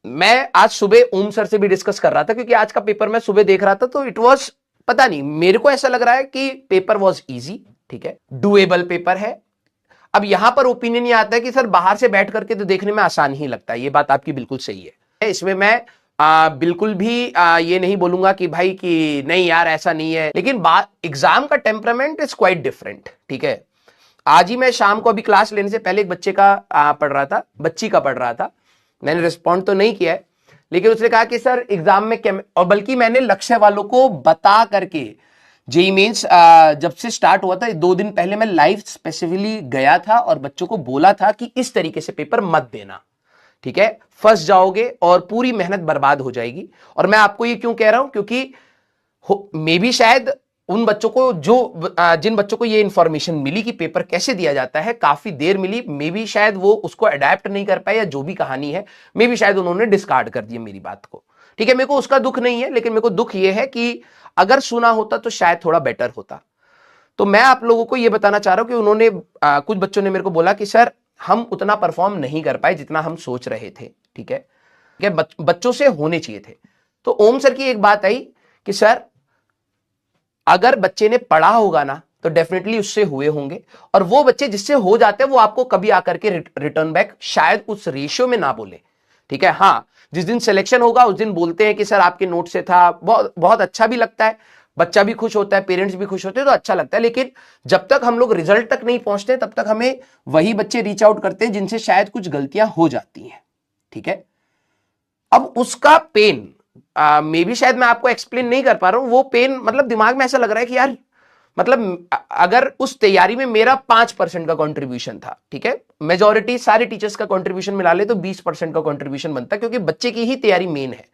मैं आज सुबह ओम सर से भी डिस्कस कर रहा था, क्योंकि आज का पेपर मैं सुबह देख रहा था, तो इट वॉज, पता नहीं, मेरे को ऐसा लग रहा है कि पेपर वॉज इजी, ठीक है, डुएबल पेपर है। अब यहां पर ओपिनियन ये आता है कि सर बाहर से बैठ करके तो देखने में आसान ही लगता है, ये बात आपकी बिल्कुल सही है। इसमें मैं बिल्कुल भी ये नहीं बोलूंगा कि भाई कि नहीं यार ऐसा नहीं है, लेकिन बात एग्जाम का टेम्परामेंट इज क्वाइट डिफरेंट, ठीक है। आज ही मैं शाम को अभी क्लास लेने से पहले एक बच्चे का पढ़ रहा था, बच्ची का पढ़ रहा था, मैंने रिस्पॉन्ड तो नहीं किया है, लेकिन उसने कहा कि सर एग्जाम में और बल्कि मैंने लक्ष्य वालों को बता करके, जेई मेंस जब से स्टार्ट हुआ था 2 दिन पहले मैं लाइव स्पेसिफिकली गया था और बच्चों को बोला था कि इस तरीके से पेपर मत देना, ठीक है, फंस जाओगे और पूरी मेहनत बर्बाद हो जाएगी। और मैं आपको ये क्यों कह रहा हूं, क्योंकि मे भी शायद उन बच्चों को जिन बच्चों को ये इंफॉर्मेशन मिली कि पेपर कैसे दिया जाता है, काफी देर मिली, मे भी शायद वो उसको अडेप्ट नहीं कर पाए, या जो भी कहानी है मे भी शायद उन्होंने डिस्कार्ड कर दिया मेरी बात को, ठीक है। मेरे को उसका दुख नहीं है, लेकिन मेरे को दुख ये है कि अगर सुना होता तो शायद थोड़ा बेटर होता। तो मैं आप लोगों को यह बताना चाह रहा हूं कि उन्होंने कुछ बच्चों ने मेरे को बोला कि सर हम उतना परफॉर्म नहीं कर पाए जितना हम सोच रहे थे, ठीक है, बच्चों से होने चाहिए थे। तो ओम सर की एक बात आई कि सर अगर बच्चे ने पढ़ा होगा ना तो डेफिनेटली उससे हुए होंगे, और वो बच्चे जिससे हो जाते हैं वो आपको कभी आकर के रिटर्न बैक शायद उस रेशियो में ना बोले, ठीक है। हाँ, जिस दिन सिलेक्शन होगा उस दिन बोलते हैं कि सर आपके नोट से था, बहुत बहुत अच्छा भी लगता है, बच्चा भी खुश होता है, पेरेंट्स भी खुश होते हैं, तो अच्छा लगता है। लेकिन जब तक हम लोग रिजल्ट तक नहीं पहुंचते तब तक हमें वही बच्चे रीच आउट करते हैं जिनसे शायद कुछ गलतियां हो जाती हैं, ठीक है। अब उसका पेन मे भी शायद मैं आपको एक्सप्लेन नहीं कर पा रहा हूं, वो पेन मतलब दिमाग में ऐसा लग रहा है कि यार मतलब अगर उस तैयारी में मेरा 5% का कंट्रीब्यूशन था, ठीक है, मेजॉरिटी सारे टीचर्स का कंट्रीब्यूशन मिला ले तो 20% का कंट्रीब्यूशन बनता, क्योंकि बच्चे की ही तैयारी मेन है,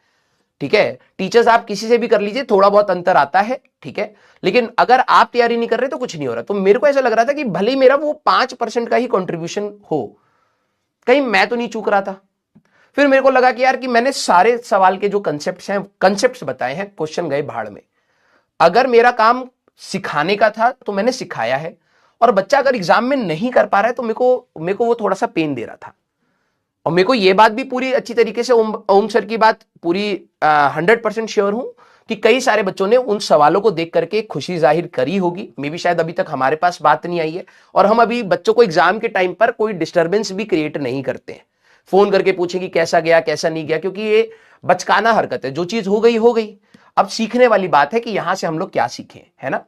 ठीक है। टीचर्स आप किसी से भी कर लीजिए, थोड़ा बहुत अंतर आता है, ठीक है, लेकिन अगर आप तैयारी नहीं कर रहे तो कुछ नहीं हो रहा। तो मेरे को ऐसा लग रहा था कि भले ही मेरा वो 5% का ही कंट्रीब्यूशन हो, कहीं मैं तो नहीं चूक रहा था। फिर मेरे को लगा कि यार कि मैंने सारे सवाल के जो कंसेप्ट्स बताए हैं, क्वेश्चन गए भाड़ में। अगर मेरा काम सिखाने का था तो मैंने सिखाया है, और बच्चा अगर एग्जाम में नहीं कर पा रहा है तो मेरे को वो थोड़ा सा पेन दे रहा था। और मेरे को ये बात भी पूरी अच्छी तरीके से ओम सर की बात पूरी 100% श्योर हूं कि कई सारे बच्चों ने उन सवालों को देख करके खुशी जाहिर करी होगी। मे भी शायद अभी तक हमारे पास बात नहीं आई है, और हम अभी बच्चों को एग्जाम के टाइम पर कोई डिस्टर्बेंस भी क्रिएट नहीं करते हैं, फोन करके पूछें कि कैसा गया कैसा नहीं गया, क्योंकि ये बचकाना हरकत है। जो चीज हो गई हो गई, अब सीखने वाली बात है कि यहां से हम लोग क्या सीखें, है ना।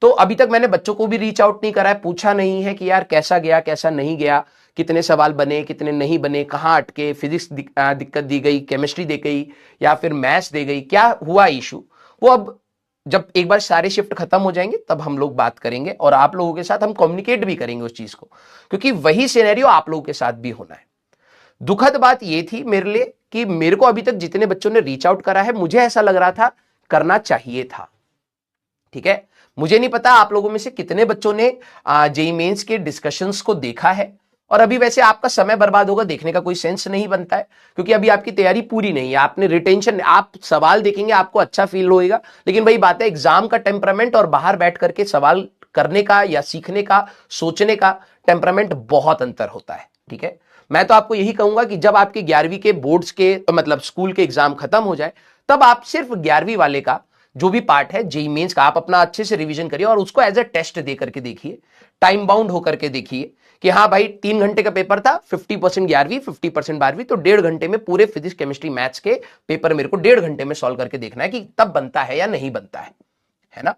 तो अभी तक मैंने बच्चों को भी रीच आउट नहीं करा है, पूछा नहीं है कि यार कैसा गया कैसा नहीं गया, कितने सवाल बने कितने नहीं बने, कहां अटके, फिजिक्स दिक्कत दी गई, केमिस्ट्री दे गई, या फिर मैथ्स दे गई, क्या हुआ इशू। वो अब जब एक बार सारे शिफ्ट खत्म हो जाएंगे तब हम लोग बात करेंगे, और आप लोगों के साथ हम कम्युनिकेट भी करेंगे उस चीज को, क्योंकि वही सिनेरियो आप लोगों के साथ भी होना है। दुखद बात यह थी मेरे लिए कि मेरे को अभी तक जितने बच्चों ने रीच आउट करा है, मुझे ऐसा लग रहा था करना चाहिए था, ठीक है। मुझे नहीं पता आप लोगों में से कितने बच्चों ने जेईई मेंस के डिस्कशंस को देखा है, और अभी वैसे आपका समय बर्बाद होगा, देखने का कोई सेंस नहीं बनता है, क्योंकि अभी आपकी तैयारी पूरी नहीं है, आपने रिटेंशन, आप सवाल देखेंगे आपको अच्छा फील होएगा, लेकिन वही बात है एग्जाम का टेम्परामेंट और बाहर बैठ करके सवाल करने का या सीखने का सोचने का टेम्परामेंट बहुत अंतर होता है, ठीक है। मैं तो आपको यही कहूंगा कि जब आपके 11वीं के बोर्ड्स के मतलब स्कूल के एग्जाम खत्म हो जाए, तब आप सिर्फ 11वीं वाले का जो भी पार्ट है जेईई मेंस का, आप अपना अच्छे से रिवीजन करिए और उसको एज अ टेस्ट दे करके देखिए, टाइम बाउंड होकर के देखिए कि हाँ भाई 3 घंटे का पेपर था, 50% 11वीं 50% 12वीं, तो 1.5 घंटे में पूरे फिजिक्स केमिस्ट्री मैथ्स के पेपर मेरे को 1.5 घंटे में सॉल्व करके देखना है कि तब बनता है या नहीं बनता है ना।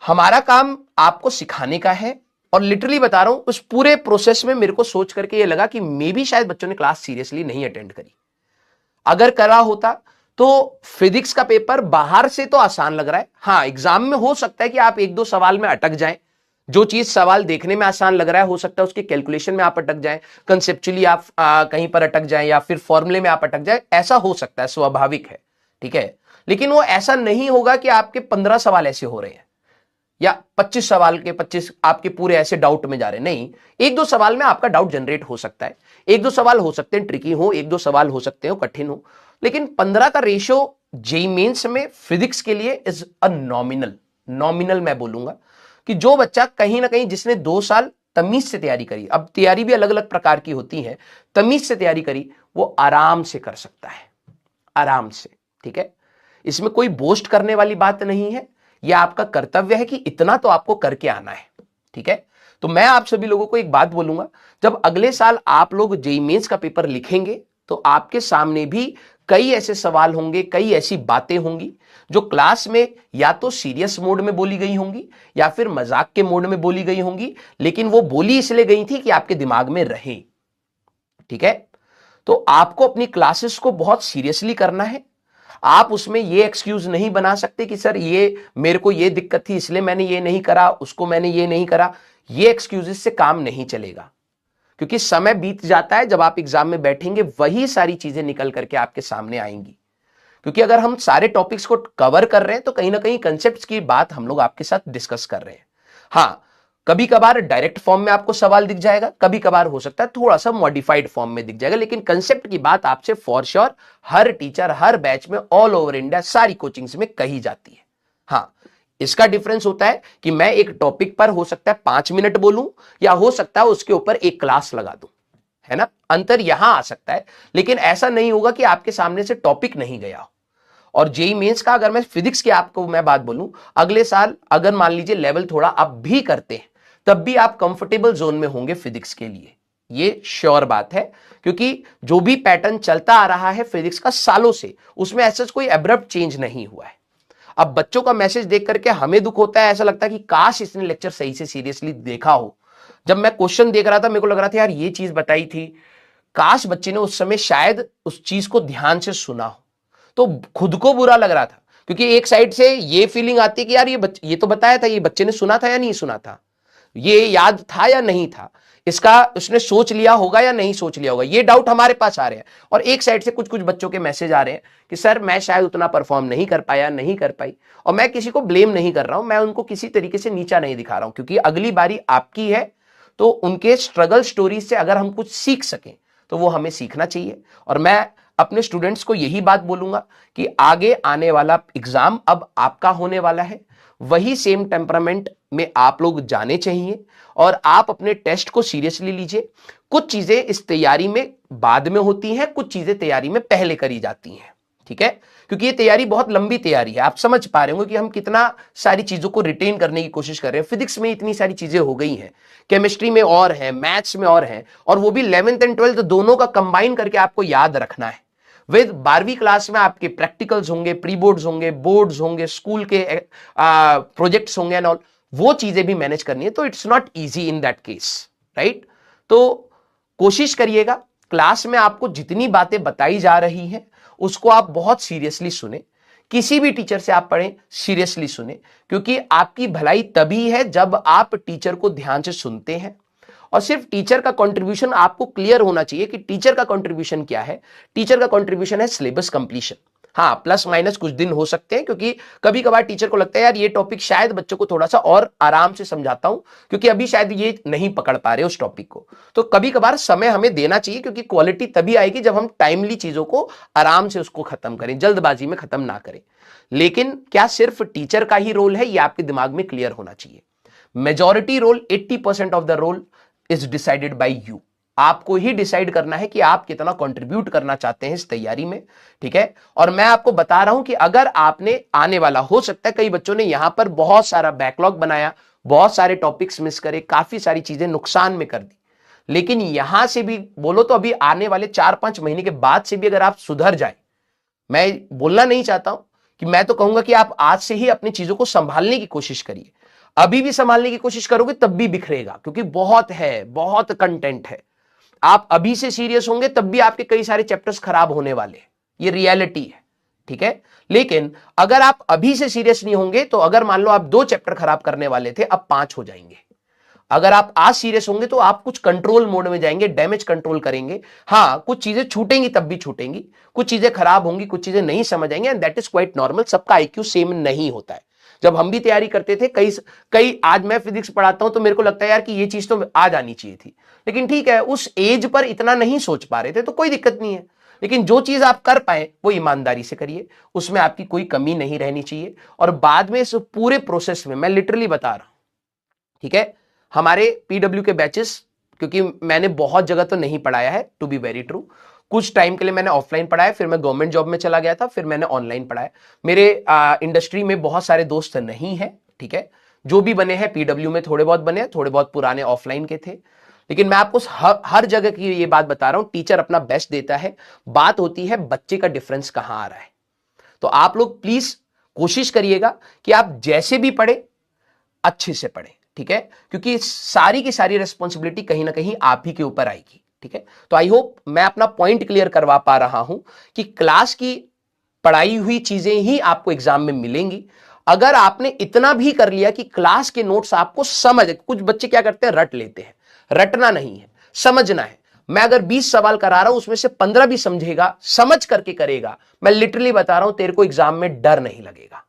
हमारा काम आपको सिखाने का है, और लिटरली बता रहा हूं उस पूरे प्रोसेस में मेरे को सोच करके ये लगा कि मे भी शायद बच्चों ने क्लास सीरियसली नहीं अटेंड करी। अगर करा होता तो फिजिक्स का पेपर बाहर से तो आसान लग रहा है, हाँ एग्जाम में हो सकता है कि आप 1-2 सवाल में अटक जाएं, जो चीज सवाल देखने में आसान लग रहा है हो सकता है उसके कैलकुलेशन में आप अटक जाएं, कंसेप्चुअली आप कहीं पर अटक जाएं, या फिर फॉर्मूले में आप अटक जाएं, ऐसा हो सकता है, स्वाभाविक है, ठीक है। लेकिन वो ऐसा नहीं होगा कि आपके 15 सवाल ऐसे हो रहे हैं या 25 सवाल के 25 आपके पूरे ऐसे डाउट में जा रहे हैं, नहीं, 1-2 सवाल में आपका डाउट जनरेट हो सकता है, 1-2 सवाल हो सकते हैं ट्रिकी हो, 1-2 सवाल हो सकते हो कठिन हो, लेकिन 15 का रेशियो जेईई मेंस में फिजिक्स के लिए इज अ नॉमिनल मैं बोलूंगा कि जो बच्चा कहीं ना कहीं जिसने 2 साल तमीज से तैयारी करी, अब तैयारी भी अलग अलग प्रकार की होती है, तमीज से तैयारी करी, वो आराम से कर सकता है, आराम से। ठीक है, इसमें कोई बोस्ट करने वाली बात नहीं है, यह आपका कर्तव्य है कि इतना तो आपको करके आना है। ठीक है, तो मैं आप सभी लोगों को एक बात बोलूंगा, जब अगले साल आप लोग जेईई मेंस का पेपर लिखेंगे तो आपके सामने भी कई ऐसे सवाल होंगे, कई ऐसी बातें होंगी जो क्लास में या तो सीरियस मोड में बोली गई होंगी या फिर मजाक के मोड में बोली गई होंगी, लेकिन वो बोली इसलिए गई थी कि आपके दिमाग में रहे। ठीक है, तो आपको अपनी क्लासेस को बहुत सीरियसली करना है। आप उसमें ये एक्सक्यूज नहीं बना सकते कि सर ये मेरे को ये दिक्कत थी इसलिए मैंने ये नहीं करा, उसको मैंने ये नहीं करा। ये एक्सक्यूजेस से काम नहीं चलेगा, क्योंकि समय बीत जाता है, जब आप एग्जाम में बैठेंगे वही सारी चीजें निकल करके आपके सामने आएंगी। क्योंकि अगर हम सारे टॉपिक्स को कवर कर रहे हैं तो कहीं ना कहीं कंसेप्ट्स की बात हम लोग आपके साथ डिस्कस कर रहे हैं। हाँ, कभी कभार डायरेक्ट फॉर्म में आपको सवाल दिख जाएगा, कभी कभार हो सकता है थोड़ा सा मॉडिफाइड फॉर्म में दिख जाएगा, लेकिन कंसेप्ट की बात आपसे for sure her teacher her batch में ऑल ओवर इंडिया सारी कोचिंग्स में कही जाती है। हाँ, इसका डिफरेंस होता है कि मैं एक टॉपिक पर हो सकता है 5 मिनट बोलूं या हो सकता है उसके ऊपर एक क्लास लगा दूं, है ना, अंतर यहां आ सकता है। लेकिन ऐसा नहीं होगा कि आपके सामने से टॉपिक नहीं गया हो। और जेईई मेंस का अगर मैं फिजिक्स की आपको मैं बात बोलूं, अगले साल अगर मान लीजिए लेवल थोड़ा आप भी करते हैं तब भी आप कंफर्टेबल जोन में होंगे फिजिक्स के लिए, ये श्योर बात है। क्योंकि जो भी पैटर्न चलता आ रहा है फिजिक्स का सालों से, उसमें ऐसा कोई एब्रप्ट चेंज नहीं हुआ है। अब बच्चों का मैसेज देख करके हमें दुख होता है, ऐसा लगता है कि काश इसने लेक्चर सही से सीरियसली देखा हो। जब मैं क्वेश्चन देख रहा था मेरे को लग रहा था यार ये चीज बताई थी, काश बच्चे ने उस समय शायद उस चीज को ध्यान से सुना हो। तो खुद को बुरा लग रहा था, क्योंकि एक साइड से ये फीलिंग आती है कि यार ये तो बताया था, ये बच्चे ने सुना था या नहीं सुना था, ये याद था या नहीं था, इसका उसने सोच लिया होगा या नहीं सोच लिया होगा, ये डाउट हमारे पास आ रहे हैं। और एक साइड से कुछ कुछ बच्चों के मैसेज आ रहे हैं कि सर मैं शायद उतना परफॉर्म नहीं कर पाया, नहीं कर पाई। और मैं किसी को ब्लेम नहीं कर रहा हूं, मैं उनको किसी तरीके से नीचा नहीं दिखा रहा हूं, क्योंकि अगली बारी आपकी है। तो उनके स्ट्रगल स्टोरी से अगर हम कुछ सीख सकें तो वो हमें सीखना चाहिए। और मैं अपने स्टूडेंट्स को यही बात बोलूंगा कि आगे आने वाला एग्जाम अब आपका होने वाला है, वही सेम टेम्परामेंट में आप लोग जाने चाहिए और आप अपने टेस्ट को सीरियसली लीजिए। कुछ चीजें इस तैयारी में बाद में होती हैं, कुछ चीजें तैयारी में पहले करी जाती हैं। ठीक है, क्योंकि ये तैयारी बहुत लंबी तैयारी है। आप समझ पा रहे होंगे कि हम कितना सारी चीजों को रिटेन करने की कोशिश कर रहे हैं। फिजिक्स में इतनी सारी चीजें हो गई हैं, केमिस्ट्री में और है, मैथ्स में और है, और वो भी 11th एंड 12th दोनों का कंबाइन करके आपको याद रखना है। विद 12वीं क्लास में आपके प्रैक्टिकल्स होंगे, प्री बोर्ड्स होंगे, बोर्ड्स होंगे, स्कूल के प्रोजेक्ट्स होंगे एंड ऑल, वो चीजें भी मैनेज करनी है। तो it's not easy in that case, right. तो कोशिश करिएगा क्लास में आपको जितनी बातें बताई जा रही हैं उसको आप बहुत सीरियसली सुने। किसी भी टीचर से आप पढ़ें सीरियसली सुने, क्योंकि आपकी भलाई तभी है जब आप टीचर को ध्यान से सुनते हैं। और सिर्फ टीचर का कंट्रीब्यूशन आपको क्लियर होना चाहिए कि टीचर का कंट्रीब्यूशन क्या है। टीचर का कंट्रीब्यूशन है सिलेबस कंप्लीशन। हाँ, प्लस माइनस कुछ दिन हो सकते हैं, क्योंकि कभी कभार टीचर को लगता है यार ये टॉपिक शायद बच्चों को थोड़ा सा और आराम से समझाता हूं, क्योंकि अभी शायद ये नहीं पकड़ पा रहे उस टॉपिक को। तो कभी कभार समय हमें देना चाहिए, क्योंकि क्वालिटी तभी आएगी जब हम टाइमली चीजों को आराम से उसको खत्म करें, जल्दबाजी में खत्म ना करें। लेकिन क्या सिर्फ टीचर का ही रोल है, ये आपके दिमाग में क्लियर होना चाहिए। Majority role, 80% of the role is decided by you. आपको ही डिसाइड करना है कि आप कितना कंट्रीब्यूट करना चाहते हैं इस तैयारी में। ठीक है, और मैं आपको बता रहा हूं कि अगर आपने आने वाला, हो सकता है कई बच्चों ने यहां पर बहुत सारा बैकलॉग बनाया, बहुत सारे टॉपिक्स मिस करे, काफी सारी चीजें नुकसान में कर दी, लेकिन यहां से भी बोलो तो अभी आने वाले 4-5 महीने के बाद से भी अगर आप सुधर जाए, मैं बोलना नहीं चाहता हूं कि, मैं तो कहूंगा कि आप आज से ही अपनी चीजों को संभालने की कोशिश करिए। अभी भी संभालने की कोशिश करोगे तब भी बिखरेगा, क्योंकि बहुत है, बहुत कंटेंट है। आप अभी से सीरियस होंगे तब भी आपके कई सारे चैप्टर्स खराब होने वाले हैं, ये रियलिटी है। ठीक है, लेकिन अगर आप अभी से सीरियस नहीं होंगे तो अगर मान लो आप 2 चैप्टर खराब करने वाले थे, अब 5 हो जाएंगे। अगर आप आज सीरियस होंगे तो आप कुछ कंट्रोल मोड में जाएंगे, डैमेज कंट्रोल करेंगे। हाँ, कुछ चीजें छूटेंगी तब भी छूटेंगी, कुछ चीजें खराब होंगी, कुछ चीजें नहीं समझ आएंगे, and that is quite normal. सबका आईक्यू सेम नहीं होता है। जब हम भी तैयारी करते थे, कई आज मैं फिजिक्स पढ़ाता हूं तो मेरे को लगता है यार कि ये चीज तो आ जानी चाहिए थी, लेकिन ठीक है, उस एज पर इतना नहीं सोच पा रहे थे तो कोई दिक्कत नहीं है। लेकिन जो चीज आप कर पाए वो ईमानदारी से करिए, उसमें आपकी कोई कमी नहीं रहनी चाहिए। और बाद में इस पूरे प्रोसेस में मैं लिटरली बता रहा हूं, ठीक है, हमारे पीडब्ल्यू के बैचेस, क्योंकि मैंने बहुत जगह तो नहीं पढ़ाया है टू बी वेरी ट्रू, कुछ टाइम के लिए मैंने ऑफलाइन पढ़ाया, फिर मैं गवर्नमेंट जॉब में चला गया था, फिर मैंने ऑनलाइन पढ़ाया। मेरे इंडस्ट्री में बहुत सारे दोस्त नहीं है, ठीक है, जो भी बने हैं पीडब्ल्यू में थोड़े बहुत बने हैं, थोड़े बहुत पुराने ऑफलाइन के थे। लेकिन मैं आपको हर जगह की ये बात बता रहा हूं, टीचर अपना बेस्ट देता है, बात होती है बच्चे का डिफरेंस कहां आ रहा है। तो आप लोग प्लीज कोशिश करिएगा कि आप जैसे भी पढ़े अच्छे से पढ़े, ठीक है, क्योंकि सारी की सारी रिस्पॉन्सिबिलिटी कहीं ना कहीं आप ही के ऊपर आएगी, ठीक है। तो आई होप मैं अपना पॉइंट क्लियर करवा पा रहा हूं कि क्लास की पढ़ाई हुई चीजें ही आपको एग्जाम में मिलेंगी। अगर आपने इतना भी कर लिया कि क्लास के नोट्स आपको समझ, कुछ बच्चे क्या करते हैं, रट लेते हैं, रटना नहीं है, समझना है। मैं अगर 20 सवाल करा रहा हूं, उसमें से 15 भी समझेगा, समझ करके करेगा, मैं लिटरली बता रहा हूं, तेरे को एग्जाम में डर नहीं लगेगा।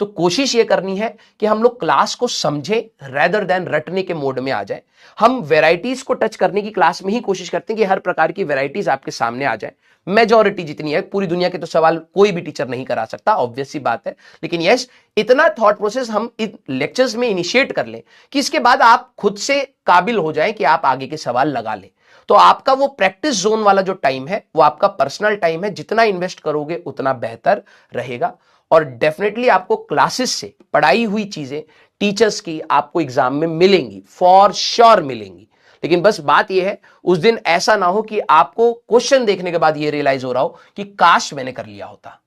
तो कोशिश ये करनी है कि हम लोग क्लास को समझें रेदर देन रटने के मोड में आ जाए। हम वैरायटीज को टच करने की क्लास में ही कोशिश करते हैं कि हर प्रकार की वैरायटीज आपके सामने आ जाए। मेजॉरिटी जितनी है, पूरी दुनिया के तो सवाल कोई भी टीचर नहीं करा सकता, ऑब्वियस सी बात है, लेकिन यस, इतना थॉट प्रोसेस हम इन लेक्चर्स में इनिशिएट कर लें कि इसके बाद आप खुद से काबिल हो जाएं कि आप आगे के सवाल लगा लें। तो आपका वो प्रैक्टिस जोन वाला जो टाइम है, वो आपका पर्सनल टाइम है, जितना इन्वेस्ट करोगे उतना बेहतर रहेगा। और डेफिनेटली आपको क्लासेस से पढ़ाई हुई चीजें टीचर्स की आपको एग्जाम में मिलेंगी, फॉर श्योर मिलेंगी। लेकिन बस बात यह है, उस दिन ऐसा ना हो कि आपको क्वेश्चन देखने के बाद यह रियलाइज हो रहा हो कि काश मैंने कर लिया होता,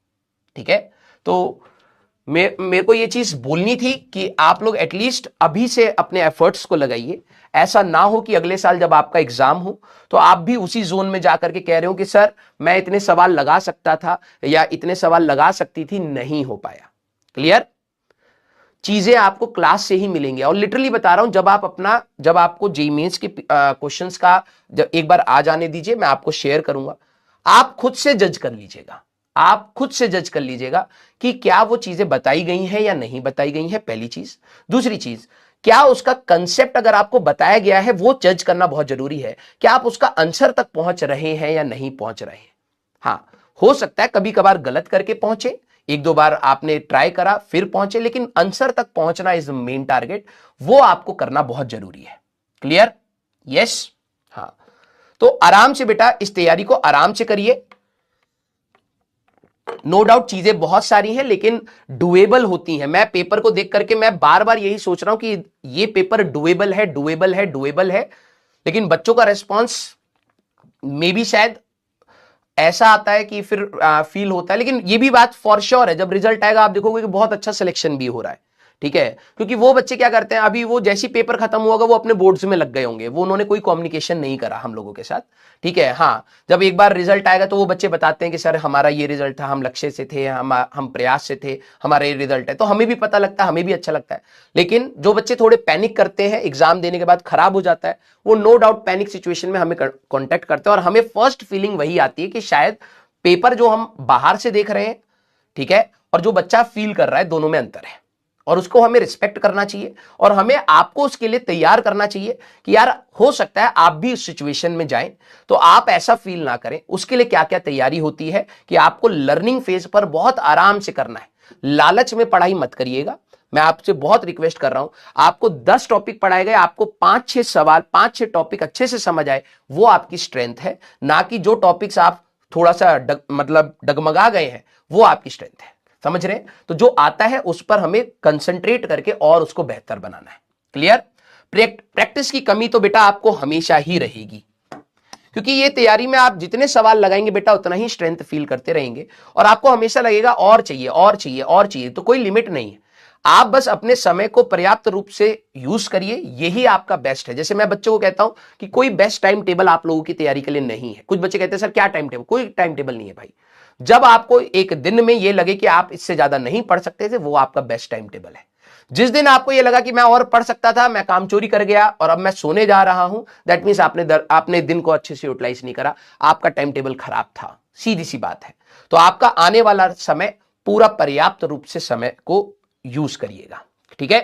ठीक है। तो मेरे को यह चीज बोलनी थी कि आप लोग एटलीस्ट अभी से अपने एफर्ट्स को लगाइए। ऐसा ना हो कि अगले साल जब आपका एग्जाम हो तो आप भी उसी जोन में जाकर के कह रहे हो कि सर मैं इतने सवाल लगा सकता था या इतने सवाल लगा सकती थी, नहीं हो पाया। क्लियर? चीजें आपको क्लास से ही मिलेंगी। और लिटरली बता रहा हूं, जब आपको जेईई मेंस के क्वेश्चंस का जब एक बार आ जाने दीजिए, मैं आपको शेयर करूंगा, आप खुद से जज कर लीजिएगा। आप खुद से जज कर लीजिएगा कि क्या वो चीजें बताई गई हैं या नहीं बताई गई हैं, पहली चीज। दूसरी चीज, क्या उसका कंसेप्ट अगर आपको बताया गया है, वो जज करना बहुत जरूरी है, क्या आप उसका आंसर तक पहुंच रहे हैं या नहीं पहुंच रहे हैं। हां, हो सकता है कभी कभार गलत करके पहुंचे, एक दो बार आपने ट्राई करा फिर पहुंचे, लेकिन आंसर तक पहुंचना इज मेन टारगेट, वो आपको करना बहुत जरूरी है। क्लियर? यस। हां, तो आराम से बेटा इस तैयारी को आराम से करिए। नो डाउट चीजें बहुत सारी हैं, लेकिन डुएबल होती हैं। मैं पेपर को देख करके मैं बार बार यही सोच रहा हूं कि ये पेपर डुएबल है, डुएबल है, डुएबल है, लेकिन बच्चों का रेस्पॉन्स मे भी शायद ऐसा आता है कि फिर फील होता है। लेकिन ये भी बात फॉर श्योर है, जब रिजल्ट आएगा आप देखोगे कि बहुत अच्छा सिलेक्शन भी हो रहा है, ठीक है। क्योंकि वो बच्चे क्या करते हैं, अभी वो जैसी पेपर खत्म होगा वो अपने बोर्ड्स में लग गए होंगे, वो उन्होंने कोई कम्युनिकेशन नहीं करा हम लोगों के साथ, ठीक है। हाँ, जब एक बार रिजल्ट आएगा तो वो बच्चे बताते हैं कि सर हमारा ये रिजल्ट था, हम लक्ष्य से थे, हम प्रयास से थे, हमारा ये रिजल्ट है। तो हमें भी पता लगता है, हमें भी अच्छा लगता है। लेकिन जो बच्चे थोड़े पैनिक करते हैं, एग्जाम देने के बाद खराब हो जाता है, वो नो डाउट पैनिक सिचुएशन में हमें कॉन्टेक्ट करते हैं, और हमें फर्स्ट फीलिंग वही आती है कि शायद पेपर जो हम बाहर से देख रहे हैं, ठीक है, और जो बच्चा फील कर रहा है, दोनों में अंतर है। और उसको हमें रिस्पेक्ट करना चाहिए, और हमें आपको उसके लिए तैयार करना चाहिए कि यार हो सकता है आप भी उस सिचुएशन में जाएं, तो आप ऐसा फील ना करें। उसके लिए क्या क्या तैयारी होती है कि आपको लर्निंग फेज पर बहुत आराम से करना है। लालच में पढ़ाई मत करिएगा, मैं आपसे बहुत रिक्वेस्ट कर रहा हूं। आपको 10 टॉपिक पढ़ाए गए, आपको 5-6 सवाल, 5-6 टॉपिक अच्छे से समझ आए, वो आपकी स्ट्रेंथ है, ना कि जो टॉपिक्स आप थोड़ा सा डगमगा गए हैं, वो आपकी स्ट्रेंथ है। समझ रहे हैं? तो जो आता है उस पर हमें कंसंट्रेट करके और उसको बेहतर बनाना है। क्लियर? प्रैक्टिस की कमी तो बेटा आपको हमेशा ही रहेगी, क्योंकि ये तैयारी में आप जितने सवाल लगाएंगे बेटा उतना ही स्ट्रेंथ फील करते रहेंगे, और आपको हमेशा लगेगा और चाहिए और चाहिए और चाहिए। तो कोई लिमिट नहीं है, आप बस अपने समय को पर्याप्त रूप से यूज करिए, यही आपका बेस्ट है। जैसे मैं बच्चों को कहता हूं कि कोई बेस्ट टाइम टेबल आप लोगों की तैयारी के लिए नहीं है। कुछ बच्चे कहते हैं सर क्या टाइम टेबल, कोई टाइम टेबल नहीं है भाई। जब आपको एक दिन में यह लगे कि आप इससे ज्यादा नहीं पढ़ सकते थे, वो आपका बेस्ट टाइम टेबल है। जिस दिन आपको यह लगा कि मैं और पढ़ सकता था, मैं काम चोरी कर गया और अब मैं सोने जा रहा हूं, दैट मींस आपने दिन को अच्छे से यूटिलाइज नहीं करा, आपका टाइम टेबल खराब था, सीधी सी बात है। तो आपका आने वाला समय पूरा पर्याप्त रूप से समय को यूज करिएगा, ठीक है।